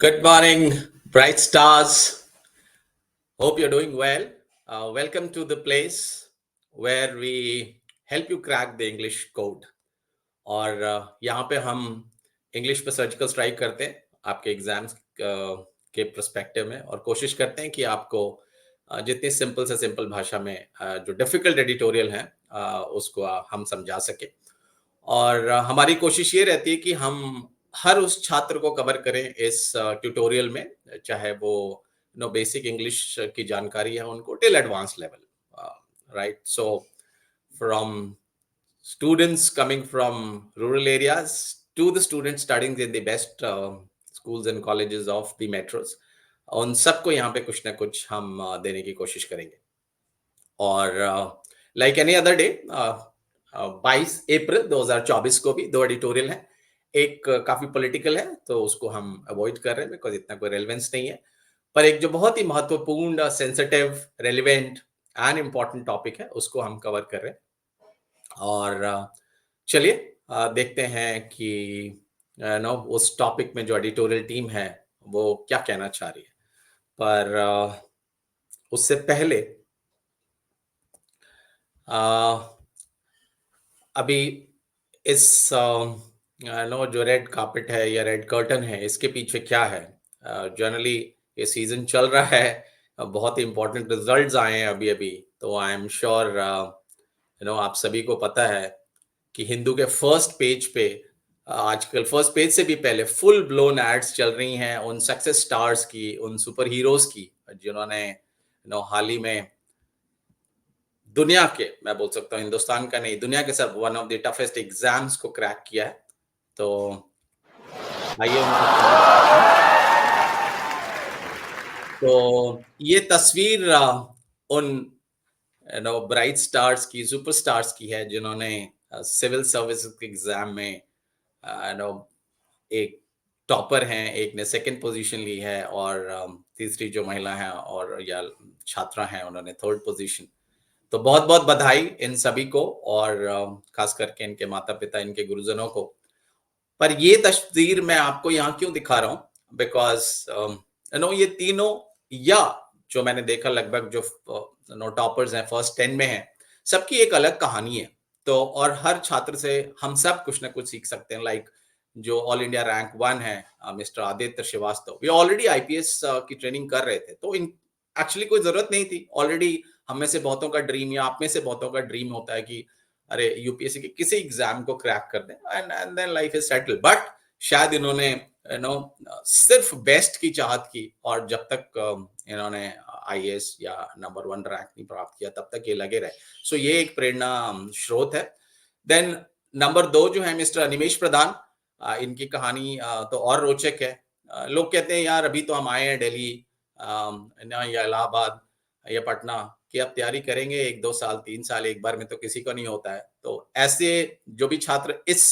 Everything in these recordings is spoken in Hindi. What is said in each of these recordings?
Good morning, bright stars. Hope you're doing well. Welcome to the place where we help you crack the English code. और यहाँ पे हम इंग्लिश पे सर्जिकल स्ट्राइक करते हैं आपके एग्जाम्स के पर्सपेक्टिव में और कोशिश करते हैं कि आपको जितनी सिंपल से सिंपल भाषा में जो डिफिकल्ट एडिटोरियल है उसको हम समझा सके। और हमारी कोशिश ये रहती है कि हम हर उस छात्र को कवर करें इस ट्यूटोरियल में, चाहे वो बेसिक इंग्लिश की जानकारी है उनको till advance level, right? So from students coming from rural areas to the students studying in the best schools and colleges of the metros, उन सबको यहाँ पे कुछ ना कुछ हम देने की कोशिश करेंगे। और लाइक एनी अदर डे 22 अप्रैल 2024 को भी दो एडिटोरियल हैं। एक काफी पॉलिटिकल है तो उसको हम अवॉइड कर रहे हैं बिकॉज इतना कोई रेलेवेंस नहीं है, पर एक जो बहुत ही महत्वपूर्ण, sensitive, relevant and important topic है उसको हम कवर कर रहे हैं। और चलिए देखते हैं कि उस टॉपिक में जो एडिटोरियल टीम है वो क्या कहना चाह रही है। पर उससे पहले अभी इस जो रेड कार्पेट है या रेड कर्टन है इसके पीछे क्या है? जनरली ये सीजन चल रहा है, बहुत ही इंपॉर्टेंट रिजल्ट्स आए हैं अभी अभी, तो आई एम श्योर आप सभी को पता है कि हिंदू के फर्स्ट पेज पे आजकल, फर्स्ट पेज से भी पहले फुल ब्लोन एड्स चल रही हैं उन सक्सेस स्टार्स की, उन सुपर हीरोज की जिन्होंने हाल ही में दुनिया के, मैं बोल सकता हूँ हिंदुस्तान का नहीं, दुनिया के सब one of the toughest exams को क्रैक किया है। तो आइए तो ये तस्वीर उन ब्राइट स्टार्स की, सुपर स्टार्स की है जिन्होंने सिविल सर्विस एग्जाम में एक टॉपर हैं, एक ने सेकंड पोजीशन ली है और तीसरी जो महिला है और या छात्रा हैं उन्होंने थर्ड पोजीशन। तो बहुत बहुत बधाई इन सभी को और खास करके इनके माता पिता, इनके गुरुजनों को। पर ये तस्वीर मैं आपको यहाँ क्यों दिखा रहा हूँ? बिकॉज ये तीनों, या जो मैंने देखा लगभग जो टॉपर्स हैं, फर्स्ट 10 में हैं, सबकी एक अलग कहानी है। तो और हर छात्र से हम सब कुछ ना कुछ सीख सकते हैं। लाइक जो ऑल इंडिया रैंक 1 है मिस्टर आदित्य श्रीवास्तव, ये ऑलरेडी आईपीएस की ट्रेनिंग कर रहे थे, तो इन एक्चुअली कोई जरूरत नहीं थी। ऑलरेडी हम में से बहुतों का ड्रीम या आप में से बहुतों का ड्रीम होता है कि अरे यूपीएससी के किसी एग्जाम को क्रैक कर दें and then life is settle. But शायद इन्होंने सिर्फ बेस्ट की चाहत की और जब तक इन्होंने आईएएस या नंबर 1 रैंक नहीं प्राप्त किया तब तक ये लगे रहे। सो ये एक प्रेरणा स्रोत है। देन नंबर 2 जो है मिस्टर अनिमेश प्रधान, इनकी कहानी तो और रोचक है। लोग कहते हैं यार अभी तो हम आए हैं दिल्ली या इलाहाबाद या पटना कि अब तैयारी करेंगे 1-2 साल 3 साल, एक बार में तो किसी को नहीं होता है। तो ऐसे जो भी छात्र इस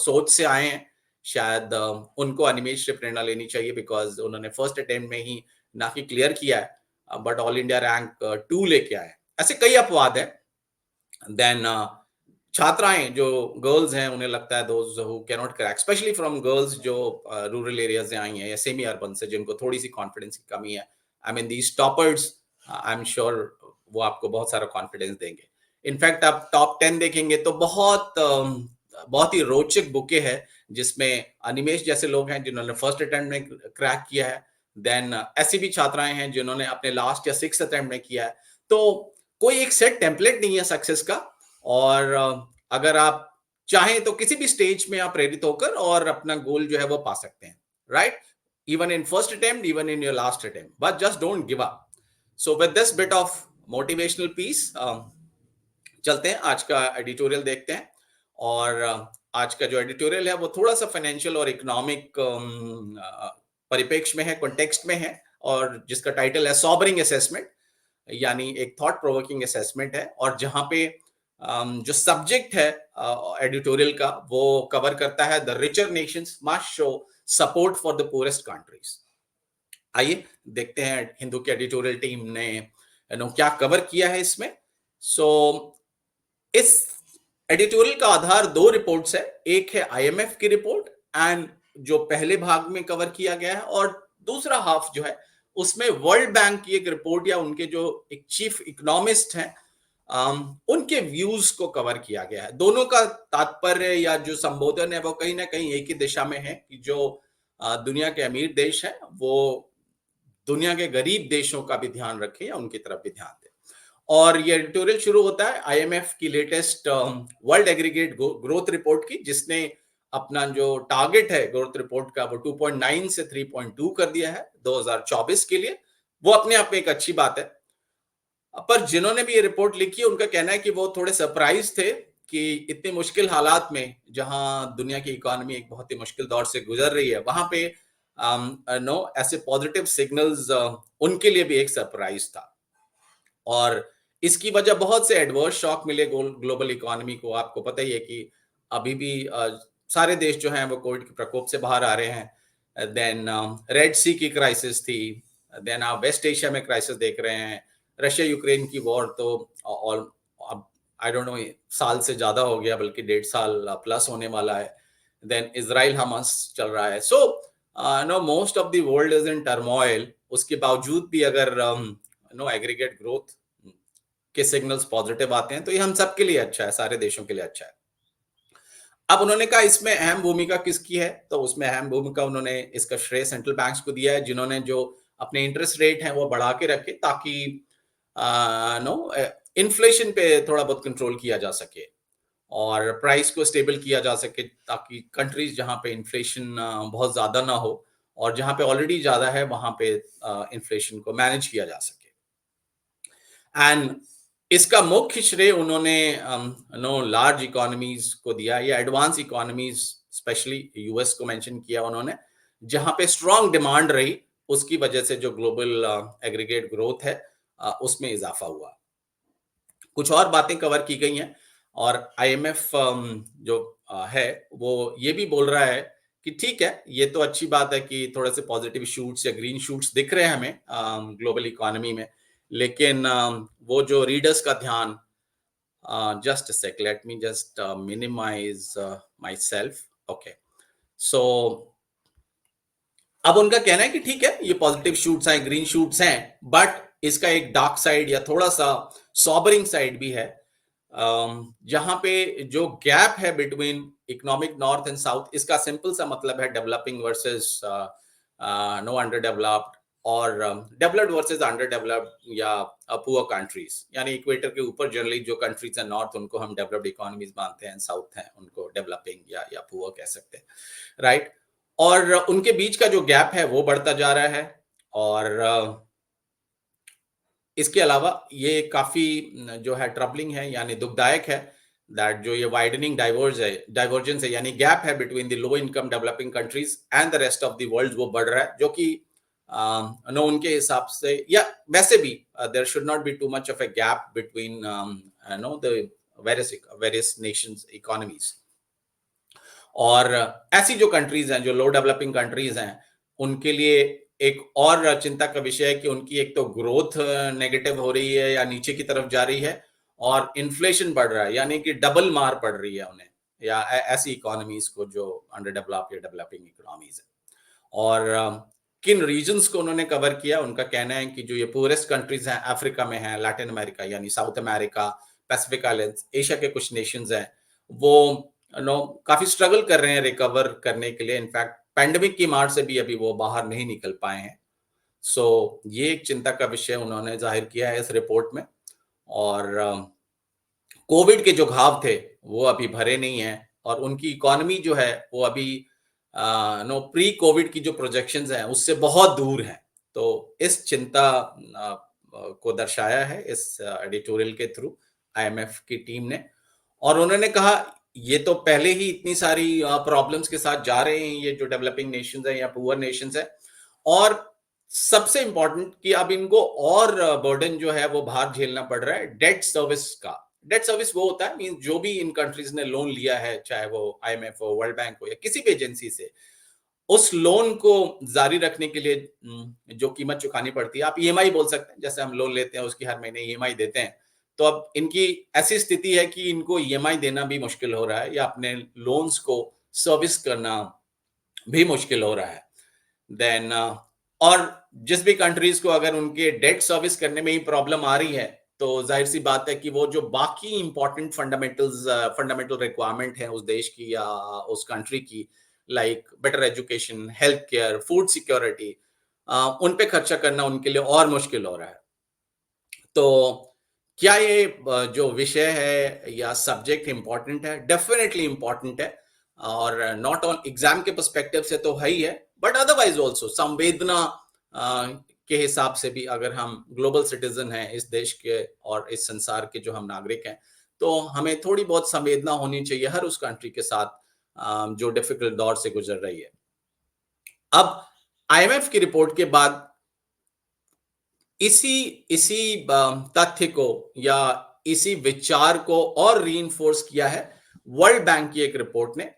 सोच से आए हैं, शायद उनको अनिमेश से प्रेरणा लेनी चाहिए बिकॉज उन्होंने फर्स्ट अटेम्प्ट में ही ना कि क्लियर किया है बट ऑल इंडिया रैंक 2 लेके आए। ऐसे कई अपवाद है। देन छात्राएं जो गर्ल्स हैं उन्हें लगता है those who can not crack, specially from girls जो रूरल एरिया से आई हैं या सेमी अर्बन से, जिनको थोड़ी सी कॉन्फिडेंस की कमी है। I mean these toppers, I am sure वो आपको बहुत सारा कॉन्फिडेंस देंगे। इनफैक्ट आप टॉप 10 देखेंगे तो बहुत ही रोचक बुके है जिसमें अनिमेश जैसे लोग हैं जिन्होंने फर्स्ट अटेम्प्ट में क्रैक किया है। देन ऐसी भी छात्राएं हैं जिन्होंने अपने लास्ट या 6th अटेम्प्ट में किया है। तो कोई एक सेट टेम्पलेट नहीं है सक्सेस का, और अगर आप चाहें तो किसी भी स्टेज में आप प्रेरित होकर और अपना गोल जो है वो पा सकते हैं, right? Even in first attempt, even in your last attempt, but just don't give up. So with this bit of motivational piece चलते हैं, आज का एडिटोरियल देखते हैं। और आज का जो एडिटोरियल है वो थोड़ा सा फाइनेंशियल और इकोनॉमिक परिप्रेक्ष्य में है, कॉन्टेक्स्ट में है, और जिसका टाइटल है सॉबरिंग असेसमेंट, यानी एक थॉट प्रोवोकिंग असेसमेंट है। और जहां पे जो सब्जेक्ट है एडिटोरियल का वो कवर करता है the richer nations must show support for the poorest countries. आइए देखते हैं हिंदू की एडिटोरियल टीम ने क्या कवर किया है इसमें। सो इस एडिटोरियल का आधार 2 रिपोर्ट्स है। एक है आईएमएफ की रिपोर्ट एंड जो पहले भाग में कवर किया गया है, और दूसरा हाफ जो है उसमें वर्ल्ड बैंक की एक रिपोर्ट या उनके जो एक चीफ इकोनॉमिस्ट हैं उनके व्यूज को कवर किया गया है। दोनों का तात्पर्य या जो संबोधन है वो कहीं ना कहीं एक ही दिशा में है कि जो दुनिया के अमीर देश हैं वो दुनिया के गरीब देशों का भी ध्यान रखें या उनकी तरफ भी ध्यान दें। और ये एडिटोरियल शुरू होता है आईएमएफ की latest world aggregate growth report की, जिसने अपना जो टारगेट है ग्रोथ रिपोर्ट का वो 2.9 से 3.2 कर दिया है 2024 के लिए। वो अपने आप में एक अच्छी बात है। पर जिन्होंने भी ये रिपोर्ट लिखी है उनका कहना है कि वो थोड़े सरप्राइज थे कि इतने मुश्किल हालात में जहां दुनिया की इकोनॉमी एक बहुत ही मुश्किल दौर से गुजर रही है वहां पे नो ऐसे पॉजिटिव सिग्नल्स उनके लिए भी एक सरप्राइज था। और इसकी वजह बहुत से एडवर्स शॉक मिले ग्लोबल इकोनॉमी को। आपको पता ही है कि अभी भी सारे देश जो हैं वो कोविड के प्रकोप से बाहर आ रहे हैं। देन रेड सी की क्राइसिस थी, देन आप वेस्ट एशिया में क्राइसिस देख रहे हैं, रशिया यूक्रेन की वॉर तो और अब आई डोंट नो साल से ज्यादा हो गया, बल्कि 1.5 साल प्लस होने वाला है। देन इजराइल हमास चल रहा है। So know most of the world is in turmoil. उसके बावजूद भी अगर नो एग्रीगेट ग्रोथ के सिग्नल्स पॉजिटिव आते हैं तो ये हम सबके लिए अच्छा है, सारे देशों के लिए अच्छा है। अब उन्होंने कहा इसमें अहम भूमिका किसकी है, तो उसमें अहम भूमिका उन्होंने इसका श्रेय सेंट्रल बैंक्स को दिया है, जिन्होंने जो अपने इंटरेस्ट रेट हैं वो बढ़ा के रखे ताकि नो इन्फ्लेशन पे थोड़ा बहुत कंट्रोल किया जा सके और प्राइस को स्टेबल किया जा सके, ताकि कंट्रीज जहां पे इन्फ्लेशन बहुत ज्यादा ना हो और जहां पे ऑलरेडी ज्यादा है वहां पे इन्फ्लेशन को मैनेज किया जा सके। एंड इसका मुख्य श्रेय उन्होंने नो लार्ज इकोनॉमीज को दिया या एडवांस इकोनॉमीज, स्पेशली यूएस को मेंशन किया उन्होंने, जहां पे स्ट्रांग डिमांड रही उसकी वजह से जो ग्लोबल एग्रीगेट ग्रोथ है उसमें इजाफा हुआ। कुछ और बातें कवर की गई हैं और आईएमएफ जो है वो ये भी बोल रहा है कि ठीक है, ये तो अच्छी बात है कि थोड़े से पॉजिटिव शूट्स या ग्रीन शूट्स दिख रहे हैं हमें ग्लोबल इकोनॉमी में, लेकिन वो जो रीडर्स का ध्यान, just a sec, let me just minimise myself. Okay, so अब उनका कहना है कि ठीक है, ये पॉजिटिव शूट्स हैं, ग्रीन शूट्स हैं, बट इसका एक डार्क साइड या थोड़ा सा सॉबरिंग साइड भी है। जहां पे जो गैप है between economic north and south, इसका सिंपल सा मतलब है developing versus no underdeveloped, और डेवलप्ड वर्सेस अंडर डेवलप्ड या पुअर कंट्रीज। यानी इक्वेटर के ऊपर जनरली जो कंट्रीज हैं नॉर्थ, उनको हम डेवलप्ड इकोनॉमीज मानते हैं, साउथ हैं उनको डेवलपिंग या पुअर कह सकते हैं, राइट। और उनके बीच का जो गैप है वो बढ़ता जा रहा है। और इसके अलावा ये काफी जो है ट्रबलिंग है, यानी दुखदायक है, दैट जो ये वाइडनिंग डाइवर्जेंस है, यानी गैप है between the low income developing countries and the rest of the world, वो बढ़ रहा है, जो कि नो उनके हिसाब से, या वैसे भी there should not be too much of a gap between no the various nations economies. और ऐसी जो कंट्रीज हैं, जो लो डेवलपिंग कंट्रीज हैं, उनके लिए एक और चिंता का विषय है कि उनकी एक तो ग्रोथ नेगेटिव हो रही है या नीचे की तरफ जा रही है, और इन्फ्लेशन बढ़ रहा है, यानी कि डबल मार पड़ रही है उन्हें या ऐसी इकोनॉमीज को जो अंडर डेवलप या डेवलपिंग इकोनॉमीज है। और किन रीजन्स को उन्होंने कवर किया, उनका कहना है कि जो ये पुअरेस्ट कंट्रीज हैं, अफ्रीका में है, लैटिन अमेरिका यानी south America, Pacific islands, Asia के कुछ नेशंस हैं, वो नो काफी स्ट्रगल कर रहे हैं रिकवर करने के लिए। इनफैक्ट पैंडेमिक की मार से भी अभी वो बाहर नहीं निकल पाए हैं। सो ये एक चिंता का विषय उन्होंने जाहिर किया है इस रिपोर्ट में। और कोविड के जो घाव थे वो अभी भरे नहीं हैं, और उनकी इकोनॉमी जो है वो अभी नो प्री कोविड की जो प्रोजेक्शंस हैं उससे बहुत दूर है। तो इस चिंता को दर्शाया है इस एडिटोरियल के थ्रू आईएमएफ की टीम ने। और उन्होंने कहा ये तो पहले ही इतनी सारी प्रॉब्लम्स के साथ जा रहे हैं ये जो डेवलपिंग नेशंस हैं या पुअर नेशंस हैं, और सबसे इंपॉर्टेंट कि अब इनको और बर्डन जो है वो भार झेलना पड़ रहा है डेट सर्विस का। डेट सर्विस वो होता है मीन जो भी इन कंट्रीज ने लोन लिया है, चाहे वो आईएमएफ हो, वर्ल्ड बैंक हो या किसी भी एजेंसी से, उस लोन को जारी रखने के लिए जो कीमत चुकानी पड़ती है, आप ईएमआई बोल सकते हैं, जैसे हम लोन लेते हैं उसकी हर महीने ईएमआई देते हैं। तो अब इनकी ऐसी स्थिति है कि इनको ईएमआई देना भी मुश्किल हो रहा है या अपने लोन्स को सर्विस करना भी मुश्किल हो रहा है। देन और जिस भी कंट्रीज को अगर उनके डेट सर्विस करने में ही प्रॉब्लम आ रही है, तो जाहिर सी बात है कि वो जो बाकी इंपॉर्टेंट फंडामेंटल रिक्वायरमेंट है उस देश की या उस कंट्री की, like better education, health care, food security, उन पे खर्चा करना उनके लिए और मुश्किल हो रहा है। तो क्या ये जो विषय है या सब्जेक्ट इम्पोर्टेंट है? डेफिनेटली इम्पोर्टेंट है, और नॉट ऑन एग्जाम के पर्सपेक्टिव से तो है ही है, बट अदरवाइज ऑल्सो संवेदना के हिसाब से भी, अगर हम ग्लोबल सिटीजन हैं इस देश के और इस संसार के जो हम नागरिक हैं, तो हमें थोड़ी बहुत संवेदना होनी चाहिए हर उस कंट्री के साथ जो डिफिकल्ट दौर से गुजर रही है। अब आईएमएफ की रिपोर्ट के बाद इसी इसी तथ्य को या इसी विचार को और रीइंफोर्स किया है वर्ल्ड बैंक की एक रिपोर्ट ने।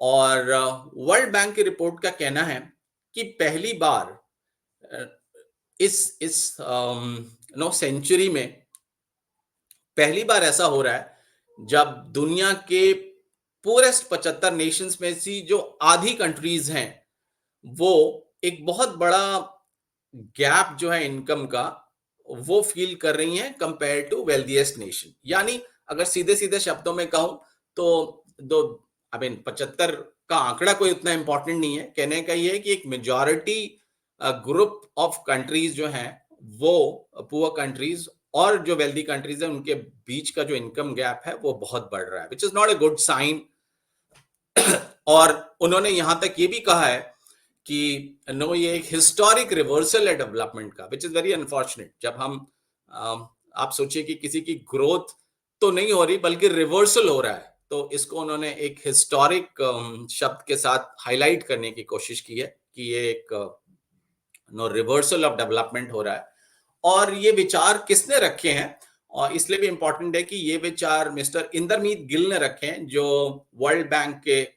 और वर्ल्ड बैंक की रिपोर्ट का कहना है कि पहली बार अ, इस नो सेंचुरी में पहली बार ऐसा हो रहा है जब दुनिया के पूरेस्ट 75 नेशंस में से जो आधी कंट्रीज हैं, वो एक बहुत बड़ा गैप जो है इनकम का, वो फील कर रही हैं कंपेयर टू वेल्दीएस्ट नेशन। यानी अगर सीधे सीधे शब्दों में कहूं तो दो, आई मीन 75 का आंकड़ा कोई उतना इंपॉर्टेंट नहीं है, कहने का ये है कि एक मेजॉरिटी ग्रुप ऑफ कंट्रीज जो हैं वो पुअर कंट्रीज और जो वेल्दी कंट्रीज है उनके बीच का जो इनकम गैप है वो बहुत बढ़ रहा है, which is not a good sign. और उन्होंने यहां तक ये भी कहा है कि नो, ये एक हिस्टोरिक रिवर्सल है डेवलपमेंट का, विच इज वेरी अनफॉर्चुनेट। जब हम आप सोचिए कि किसी की ग्रोथ तो नहीं हो रही बल्कि रिवर्सल हो रहा है, तो इसको उन्होंने एक हिस्टोरिक शब्द के साथ हाईलाइट करने की कोशिश की है कि ये एक नो रिवर्सल ऑफ डेवलपमेंट हो रहा है। और ये विचार किसने रखे हैं, और इसलिए भी इंपॉर्टेंट है कि ये विचार मिस्टर इंदरमीत गिल ने रखे हैं, जो वर्ल्ड बैंक के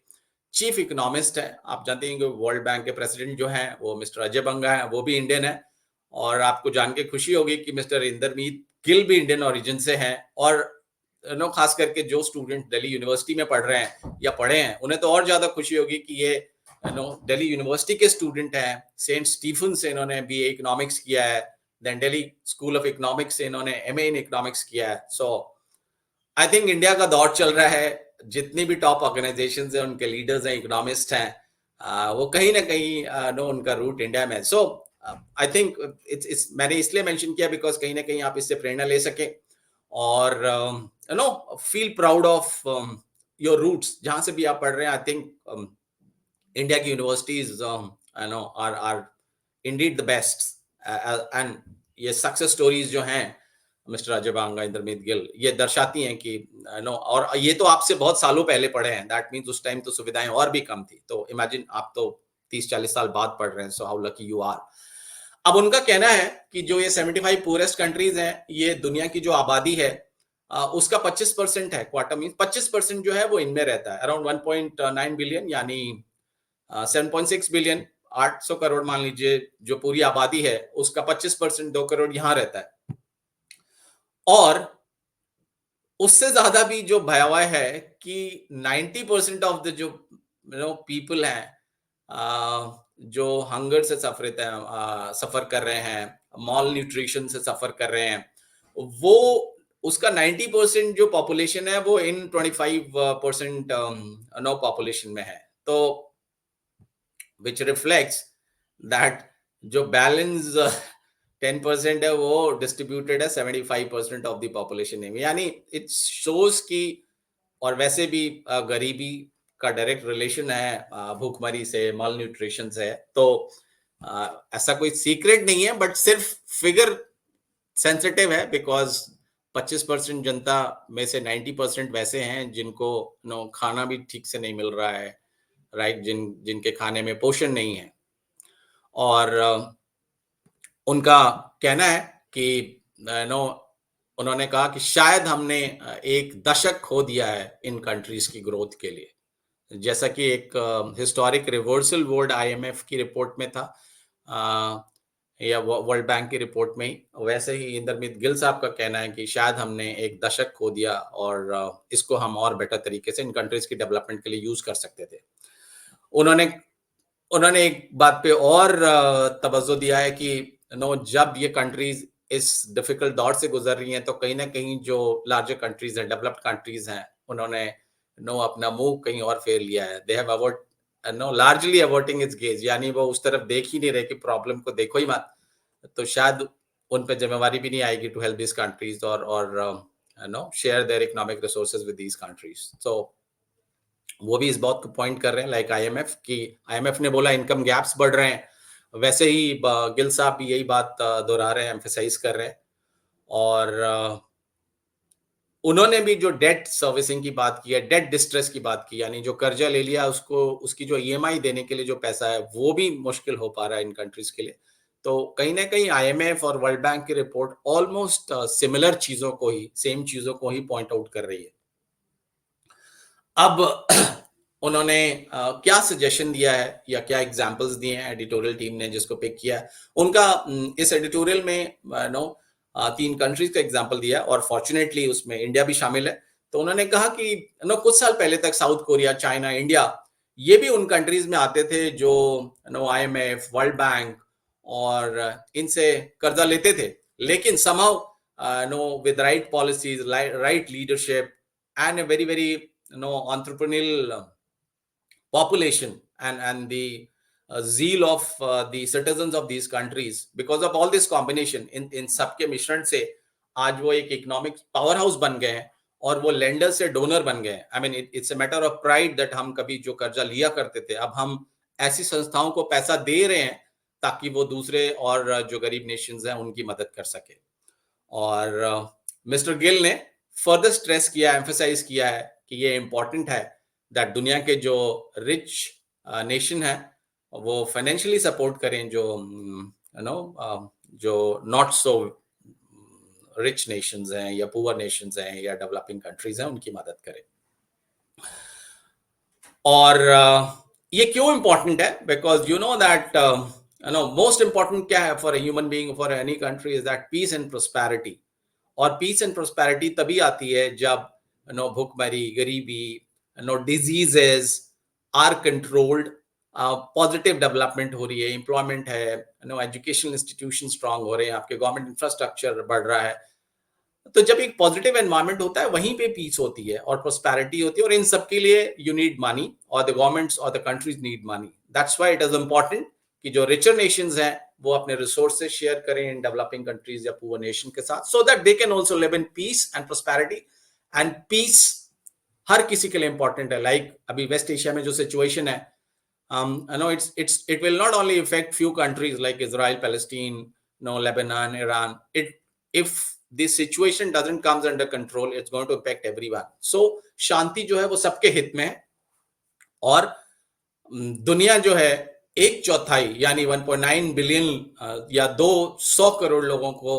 चीफ इकोनॉमिस्ट है। आप जानते हैं कि वर्ल्ड बैंक के प्रेसिडेंट जो हैं वो मिस्टर अजय बंगा है, वो भी इंडियन है। और आपको जान के खुशी होगी कि मिस्टर इंदरमीत गिल भी इंडियन ओरिजिन से हैं। और नो, खास करके जो स्टूडेंट दिल्ली यूनिवर्सिटी में पढ़ रहे हैं या पढ़े हैं, उन्हें तो और ज्यादा खुशी होगी कि ये नो दिल्ली यूनिवर्सिटी के स्टूडेंट हैं। सेंट स्टीफन से इन्होंने बीए इकोनॉमिक्स किया है, then Delhi school of economics से इन्होंने एमए इन इकोनॉमिक्स किया है। सो आई थिंक इंडिया का दौर चल रहा है, जितनी भी टॉप ऑर्गेनाइजेशन है उनके लीडर्स हैं, इकोनॉमिस्ट हैं, वो कहीं ना कहीं नो उनका रूट इंडिया में। सो आई थिंक इट्स मैंने इसलिए मेंशन किया बिकॉज कहीं ना कहीं आप इससे प्रेरणा ले सके और you know feel proud of your roots जहां से भी आप पढ़ रहे हैं। आई थिंक इंडिया की universities you know are indeed the best, and ये सक्सेस स्टोरीज जो हैं मिस्टर अजय बांगा, इंदरमीत गिल, ये दर्शाती हैं कि नो, और ये तो आपसे बहुत सालों पहले पढ़े हैं, दैट मीन्स उस टाइम तो सुविधाएं और भी कम थी। तो इमेजिन आप तो 30-40 साल बाद पढ़ रहे हैं, so how lucky you are. अब उनका कहना है कि जो ये 75 पुअरेस्ट कंट्रीज हैं, ये दुनिया की जो आबादी है उसका 25% है। क्वार्टर मीन 25% जो है वो इनमें रहता है, अराउंड 1.9 बिलियन, यानी 7.6 बिलियन, 800 करोड़ मान लीजिए, जो पूरी आबादी है उसका 25%, 2 करोड़ यहां रहता है। और उससे ज्यादा भी जो भयावह है कि 90% ऑफ द जो पीपल हैं जो हंगर से सफर कर रहे हैं, मॉल न्यूट्रिशन से सफर कर रहे हैं, वो उसका 90% जो पॉपुलेशन है वो इन 25% नो पॉपुलेशन में है। तो विच रिफ्लेक्ट्स दैट जो बैलेंस 10% है वो डिस्ट्रीब्यूटेड है 75% ऑफ द पॉपुलेशन में, यानी इट शोज कि, और वैसे भी गरीबी का डायरेक्ट रिलेशन है भूखमरी से, माल न्यूट्रिशन से। तो ऐसा कोई सीक्रेट नहीं है, बट सिर्फ फिगर सेंसिटिव है बिकॉज 25% जनता में से 90% वैसे हैं जिनको नो खाना भी ठीक से नहीं मिल रहा है, राइट, जिनके खाने में पोषण नहीं है। और उनका कहना है कि नो, उन्होंने कहा कि शायद हमने एक दशक खो दिया है इन कंट्रीज की ग्रोथ के लिए, जैसा कि एक हिस्टोरिक रिवर्सल वर्ल्ड आईएमएफ की रिपोर्ट में था या वर्ल्ड बैंक की रिपोर्ट में ही, वैसे ही इंदरमीत गिल साहब का कहना है कि शायद हमने एक दशक खो दिया और इसको हम और बेटर तरीके से इन कंट्रीज की डेवलपमेंट के लिए यूज कर सकते थे। उन्होंने उन्होंने एक बात पे और तवज्जो दिया है कि नो जब ये कंट्रीज इस डिफिकल्ट दौर से गुजर रही हैं तो कहीं ना कहीं जो लार्जर कंट्रीज हैं, डेवलप्ड कंट्रीज हैं, उन्होंने नो अपना मुंह कहीं और फेर लिया है। They have avoid no largely avoiding its gaze, यानी वो उस तरफ देख ही नहीं रहे कि प्रॉब्लम को देखो ही मत। तो शायद उन पे जिम्मेवारी भी नहीं आएगी टू हेल्प दिस कंट्रीज और no share their economic resources with these countries. तो वो भी इस बात को पॉइंट कर रहे हैं, लाइक आईएमएफ की, आईएमएफ ने बोला इनकम गैप्स बढ़ रहे हैं, वैसे ही गिल साहब भी यही बात दोहरा रहे हैं, एम्फेसाइज कर रहे हैं। और उन्होंने भी जो डेट सर्विसिंग की बात की है, डेट डिस्ट्रेस की बात की, यानी जो कर्जा ले लिया उसको, उसकी जो ईएमआई देने के लिए जो पैसा है वो भी मुश्किल हो पा रहा है इन कंट्रीज के लिए। तो कहीं ना कहीं आईएमएफ और वर्ल्ड बैंक की रिपोर्ट ऑलमोस्ट सिमिलर चीजों को ही, सेम चीजों को ही पॉइंट आउट कर रही है। अब उन्होंने क्या सजेशन दिया है या क्या एग्जांपल्स दिए हैं एडिटोरियल टीम ने जिसको पिक किया है, उनका इस एडिटोरियल में नो 3 कंट्रीज का एग्जांपल दिया है और फॉर्चुनेटली उसमें इंडिया भी शामिल है। तो उन्होंने कहा कि नो कुछ साल पहले तक साउथ कोरिया, चाइना, इंडिया, ये भी उन कंट्रीज में आते थे जो नो आईएमएफ, वर्ल्ड बैंक और इनसे कर्जा लेते थे, लेकिन somehow know with right policies, right leadership and a very entrepreneurial population and the zeal of the citizens of these countries, because of all this combination, in सबके मिश्रण से आज वो एक इकोनॉमिक पावर हाउस बन गए हैं और वो लेंडर से डोनर बन गए हैं। I mean it's a matter of pride that हम कभी जो कर्जा लिया करते थे, अब हम ऐसी संस्थाओं को पैसा दे रहे हैं ताकि वो दूसरे और जो गरीब नेशंस हैं उनकी मदद कर सके। और मिस्टर गिल ने फर्दर स्ट्रेस किया, एम्फेसाइज किया है कि ये इंपॉर्टेंट है दैट दुनिया के जो रिच नेशन है वो फाइनेंशियली सपोर्ट करें जो यू नो जो नॉट सो रिच नेशंस हैं या पुअर नेशंस हैं या डेवलपिंग कंट्रीज हैं, उनकी मदद करें। और ये क्यों इंपॉर्टेंट है? Because you know that you know most important क्या है for a human being, for any country, is that peace and prosperity. और पीस एंड प्रोस्पेरिटी तभी आती है जब नो भूखमरी, गरीबी, no diseases are controlled, positive development हो रही है, एम्प्लॉयमेंट है, नो एजुकेशनल इंस्टीट्यूशन स्ट्रांग हो रहे हैं, आपके गवर्नमेंट इंफ्रास्ट्रक्चर बढ़ रहा है। तो जब एक पॉजिटिव एनवायरनमेंट होता है वहीं पे पीस होती है और प्रोस्पेरिटी होती है, और इन सब के लिए यू नीड मनी और द गवर्नमेंट्स और the countries need money. That's why it is important कि जो रिचर नेशंस हैं वो अपने रिसोर्सेज शेयर करें इन डेवलपिंग कंट्रीज या पुअर नेशन के साथ, so that they can also live in peace and prosperity. And peace हर किसी के लिए इंपॉर्टेंट है। लाइक अभी वेस्ट एशिया में जो सिचुएशन है, I know it will not only affect few countries like Israel, Palestine, no, Lebanon, Iran. If this situation doesn't comes under control, it's going to affect everyone. So शांति जो है वो सबके हित में है। और दुनिया जो है 1/4 यानी 1.9 बिलियन या 200 करोड़ लोगों को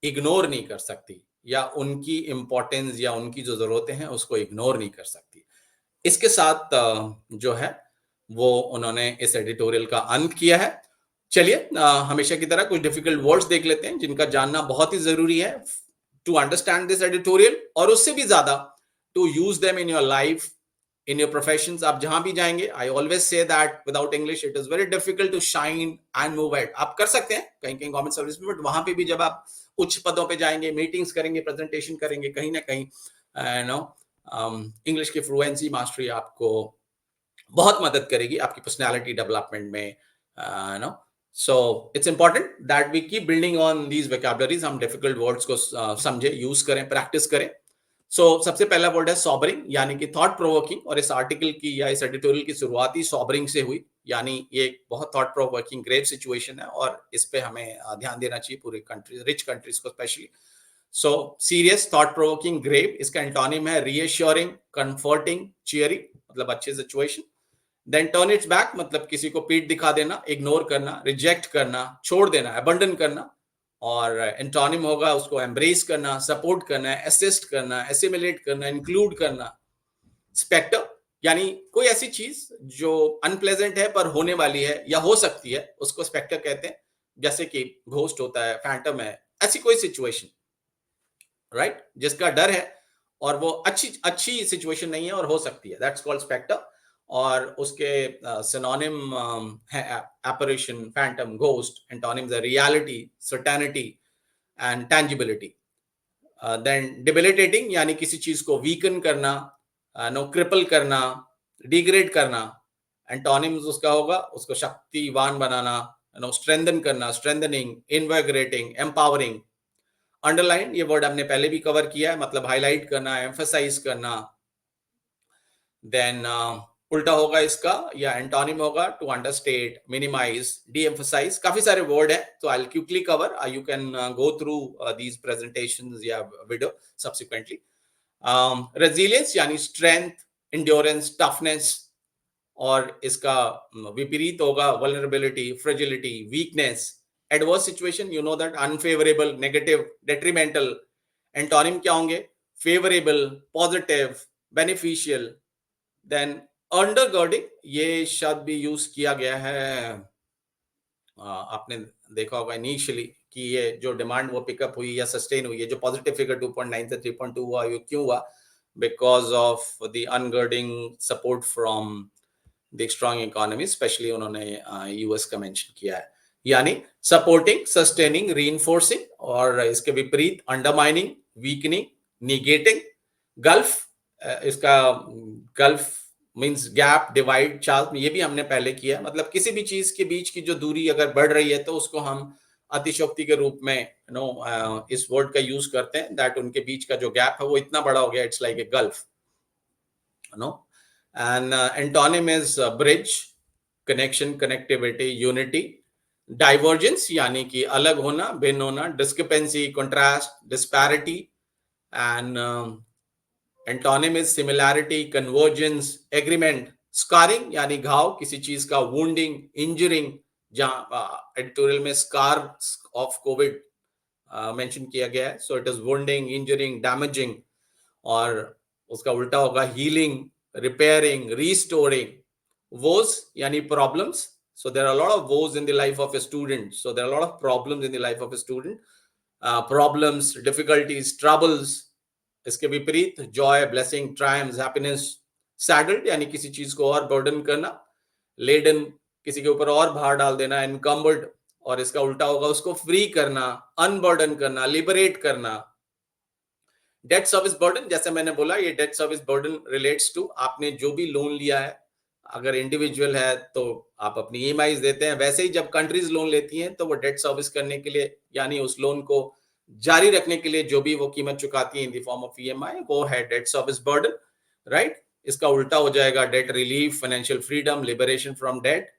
इग्नोर नहीं कर सकती, या उनकी इंपॉर्टेंस या उनकी जो जरूरतें हैं उसको इग्नोर नहीं कर सकती। इसके साथ जो है वो उन्होंने इस एडिटोरियल का अंत किया है। चलिए हमेशा की तरह कुछ डिफिकल्ट वर्ड्स देख लेते हैं जिनका जानना बहुत ही जरूरी है टू अंडरस्टैंड दिस एडिटोरियल, और उससे भी ज्यादा to use them in your life, in your professions. आप जहां भी जाएंगे, I always say that without English it is very difficult to shine and move at. आप कर सकते हैं कहीं कहीं गवर्नमेंट सर्विस में, बट वहां पे भी जब आप उच्च पदों पे जाएंगे, मीटिंग्स करेंगे, प्रेजेंटेशन करेंगे, कहीं ना कहीं नो इंग्लिश की फ्लुएंसी मास्टरी आपको बहुत मदद करेगी आपकी पर्सनालिटी डेवलपमेंट में, no. So it's important that we keep building on these vocabularies. हम डिफिकल्ट वर्ड्स को समझे, यूज करें, प्रैक्टिस करें। सबसे पहला वर्ड है सॉबरिंग, यानी कि थॉट प्रोवोकिंग। और इस आर्टिकल की या इस एडिटोरियल की शुरुआत ही सॉबरिंग से हुई, यानी ये एक बहुत थॉट प्रोवोकिंग ग्रेव सिचुएशन है और इस पे हमें ध्यान देना चाहिए, पूरी कंट्रीज, रिच कंट्रीज को specially. Serious, thought provoking, grave. इसका एंटोनिम है रीएश्योरिंग, कंफर्टिंग, चियरिंग, मतलब अच्छी situation. Then turn its back, मतलब किसी को पीठ दिखा देना, इग्नोर करना, रिजेक्ट करना, छोड़ देना, अबंडन करना। और एंटोनिम होगा उसको एम्ब्रेस करना, सपोर्ट करना, असिस्ट करना, एसिमिलेट करना, इंक्लूड करना। स्पेक्टर, यानी कोई ऐसी चीज जो अनप्लेजेंट है पर होने वाली है या हो सकती है, उसको स्पेक्टर कहते हैं। जैसे कि घोस्ट होता है, फैंटम है, ऐसी कोई सिचुएशन, राइट, जिसका डर है और वो अच्छी सिचुएशन नहीं है और हो सकती है, दैट्स कॉल्ड स्पेक्टर। और उसके सिनोनिम है apparition, phantom, ghost. Antonyms are reality, certainty and tangibility. Then debilitating यानी किसी चीज को वीकन करना, नो क्रिपल करना, डिग्रेड करना. एंटोनिम्स उसका होगा, उसको शक्तिवान बनाना, नो स्ट्रेंथन करना, स्ट्रेंथनिंग, इनविगोरेटिंग, एम्पावरिंग. अंडरलाइन ये वर्ड हमने पहले भी कवर किया है, मतलब हाईलाइट करना, एम्फसाइज करना. देन उल्टा होगा इसका या एंटोनिम होगा to understate, minimise, de emphasise. काफी सारे वर्ड है, तो I will quickly cover. You can go through these presentations या वीडियो सब्सिक्वेंटली. रेजिलियंस यानी स्ट्रेंथ, इंड्योरेंस, टफनेस. और इसका विपरीत होगा vulnerability, fragility, weakness. Adverse situation, you know that, unfavourable, negative, detrimental. Antonym क्या होंगे? Favourable, positive, beneficial. Then undergirding, ये शब्द भी यूज किया गया है, आपने देखा होगा इनिशियली कि ये जो डिमांड वो पिकअप हुई या सस्टेन हुई है, जो पॉजिटिव फिगर 2.9 से 3.2 हुआ, ये क्यों हुआ? Because of the undergirding support from the strong economy. Especially उन्होंने यूएस का मेंशन किया है. यानी सपोर्टिंग, सस्टेनिंग, रीइंफोर्सिंग. और इसके विपरीत अंडरमाइनिंग, वीकनिंग, निगेटिंग. गल्फ, इसका गल्फ मींस गैप, डिवाइड, चार्ज. ये भी हमने पहले किया. मतलब किसी भी चीज के बीच की जो दूरी अगर बढ़ रही है तो उसको हम अतिशयोक्ति के रूप में इस वर्ड का यूज करते हैं. दैट उनके बीच का जो गैप है वो इतना बड़ा हो गया, it's like a gulf. No. And antonym is bridge, connection, connectivity, unity. Divergence यानी कि अलग होना, भिन्न होना. Discrepancy, contrast, disparity. And antonym is similarity, convergence, agreement. Scarring यानी घाव, किसी चीज का. वुंडिंग, इंजरिंग, जहां एडिटोरियल में स्कार ऑफ कोविड मेंशन किया गया है. So it is wounding, injuring, damaging. और उसका उल्टा होगा healing, repairing, restoring. woes yani problems. So there are a lot of woes in the life of a student. So there are a lot of problems in the life of a student. Problems, difficulties, troubles. इसके विपरीत जॉय, ब्लेसिंग, ट्रायम्स, हैप्पीनेस. सैडल्ड यानी किसी चीज को और बर्डन करना. लेडन, किसी के ऊपर और भार डाल देना. एनकम्बर्ड, और इसका उल्टा होगा उसको फ्री करना, अनबर्डन करना, लिबरेट करना. डेट सर्विस बर्डन, जैसे मैंने बोला, ये debt service burden relates to आपने जो भी लोन लिया है. अगर इंडिविजुअल है तो आप अपनी ईएमआईज देते हैं. वैसे ही जब कंट्रीज लोन लेती हैं तो वो डेट सर्विस करने के लिए यानी उस लोन को जारी रखने के लिए जो भी वो कीमत चुकाती है in the form of EMI, वो है डेट सर्विस बर्डन. राइट. इसका उल्टा हो जाएगा debt relief, financial freedom, liberation from debt.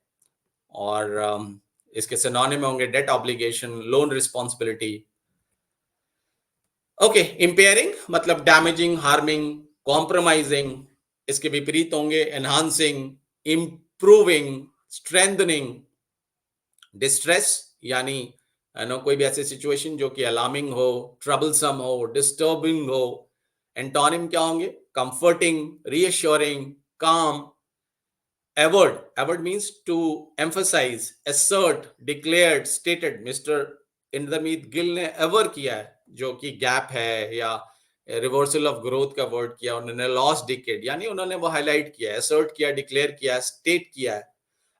और इसके सिनोनिम होंगे debt obligation, loan responsibility. Okay. Impairing मतलब डैमेजिंग, हार्मिंग, कॉम्प्रोमाइजिंग. इसके विपरीत होंगे एनहांसिंग, इंप्रूविंग, स्ट्रेंथनिंग. डिस्ट्रेस यानी कोई भी ऐसी सिचुएशन जो कि अलार्मिंग हो, ट्रबलसम हो, डिस्टर्बिंग हो. एंटोनिम क्या होंगे? Comforting, reassuring, calm. Aver, aver means to emphasize, assert, declared, stated. Mister Indermit Gill ने एवर किया है, जो कि गैप है या रिवर्सल ऑफ ग्रोथ का वर्ड किया उन्होंने. लॉस्ट डिकेड यानी उन्होंने वो हाईलाइट किया है, असर्ट किया, डिक्लेयर किया, स्टेट किया है.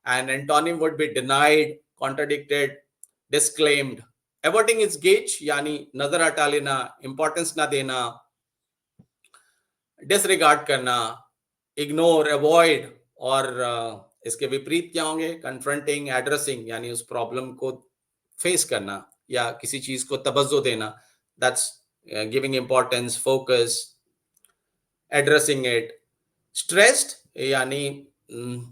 And antonym would be denied, contradicted, disclaimed. Averting is gaze यानी नजर हटा लेना, इंपॉर्टेंस ना देना, डिसरिगार्ड करना, इग्नोर, अवॉइड. और इसके विपरीत क्या होंगे? कन्फ्रंटिंग, एड्रेसिंग यानी उस प्रॉब्लम को फेस करना या किसी चीज को तवज्जो देना. That's giving importance, focus, addressing it. Stressed यानी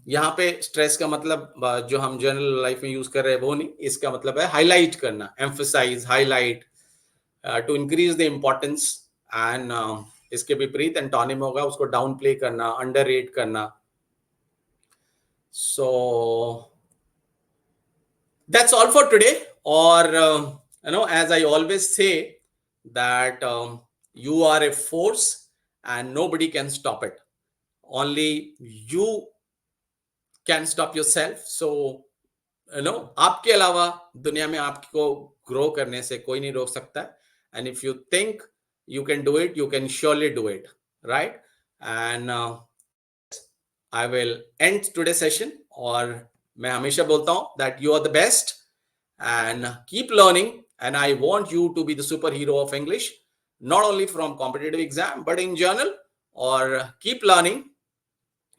यहाँ पे स्ट्रेस का मतलब जो हम जनरल लाइफ में यूज कर रहे हैं वो नहीं. इसका मतलब है हाईलाइट करना, emphasize, highlight, to increase the importance. And इसके विपरीत एंटोनिम होगा उसको डाउन प्ले करना, अंडररेट करना. So that's all for today. Or as I always say that you are a force and nobody can stop it. Only you can stop yourself. So आपके अलावा दुनिया में आपको ग्रो करने से कोई नहीं रोक सकता. And if you think you can do it, you can surely do it. Right. And I will end today's session. और मैं हमेशा बोलता हूँ that you are the best and keep learning, and I want you to be the superhero of English, not only from competitive exam but in general. Or keep learning,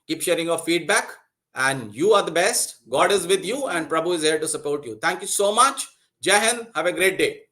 keep sharing your feedback, and you are the best. God is with you and Prabhu is here to support you. Thank you so much. Jai Hind. Have a great day.